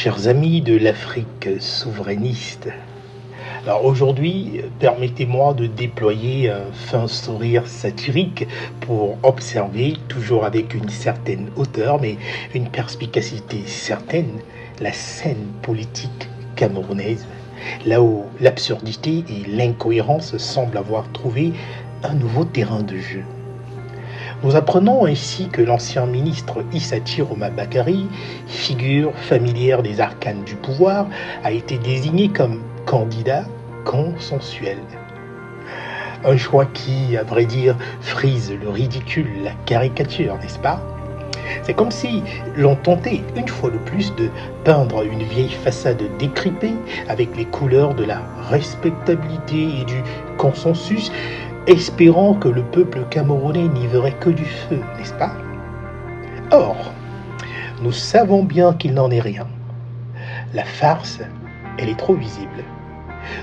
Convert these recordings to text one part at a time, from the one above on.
Chers amis de l'Afrique souverainiste, alors aujourd'hui, permettez-moi de déployer un fin sourire satirique pour observer, toujours avec une certaine hauteur, mais une perspicacité certaine, la scène politique camerounaise, là où l'absurdité et l'incohérence semblent avoir trouvé un nouveau terrain de jeu. Nous apprenons ainsi que l'ancien ministre Issa Chiroma Bakary, figure familière des arcanes du pouvoir, a été désigné comme candidat consensuel. Un choix qui, à vrai dire, frise le ridicule, la caricature, n'est-ce pas? C'est comme si l'on tentait une fois de plus de peindre une vieille façade décripée avec les couleurs de la respectabilité et du consensus, espérant que le peuple camerounais n'y verrait que du feu, n'est-ce pas? Or, nous savons bien qu'il n'en est rien. La farce, elle est trop visible.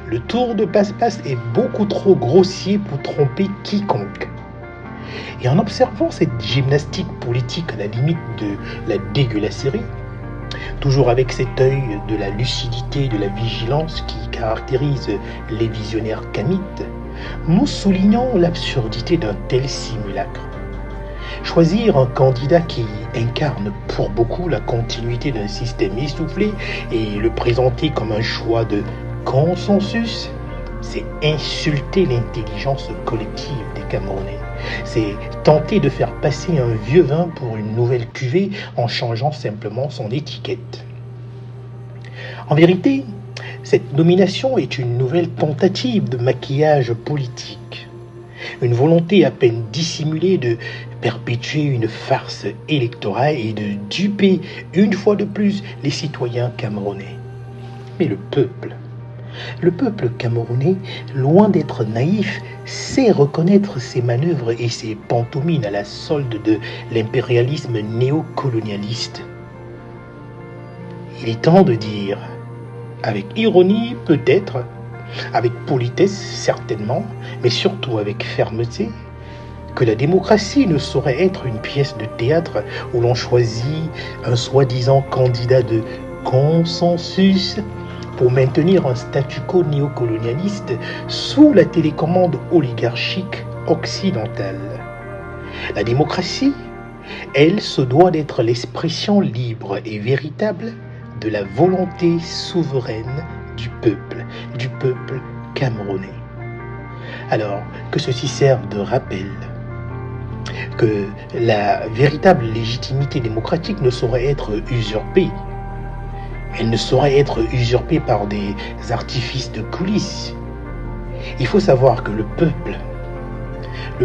Le tour de passe-passe est beaucoup trop grossier pour tromper quiconque. Et en observant cette gymnastique politique à la limite de la dégueulasserie, toujours avec cet œil de la lucidité et de la vigilance qui caractérise les visionnaires camites, nous soulignons l'absurdité d'un tel simulacre. Choisir un candidat qui incarne pour beaucoup la continuité d'un système essoufflé et le présenter comme un choix de consensus, c'est insulter l'intelligence collective des Camerounais. C'est tenter de faire passer un vieux vin pour une nouvelle cuvée en changeant simplement son étiquette. En vérité, cette nomination est une nouvelle tentative de maquillage politique, une volonté à peine dissimulée de perpétuer une farce électorale et de duper une fois de plus les citoyens camerounais. Mais le peuple camerounais, loin d'être naïf, sait reconnaître ses manœuvres et ses pantomimes à la solde de l'impérialisme néocolonialiste. Il est temps de dire, avec ironie peut-être, avec politesse certainement, mais surtout avec fermeté, que la démocratie ne saurait être une pièce de théâtre où l'on choisit un soi-disant candidat de consensus pour maintenir un statu quo néocolonialiste sous la télécommande oligarchique occidentale. La démocratie, elle, se doit d'être l'expression libre et véritable de la volonté souveraine du peuple camerounais. Alors, que ceci serve de rappel que la véritable légitimité démocratique ne saurait être usurpée. Elle ne saurait être usurpée par des artifices de coulisses. Il faut savoir que le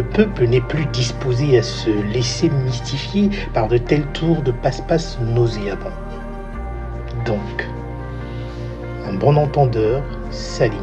peuple n'est plus disposé à se laisser mystifier par de tels tours de passe-passe nauséabonds. Donc, un bon entendeur s'aligne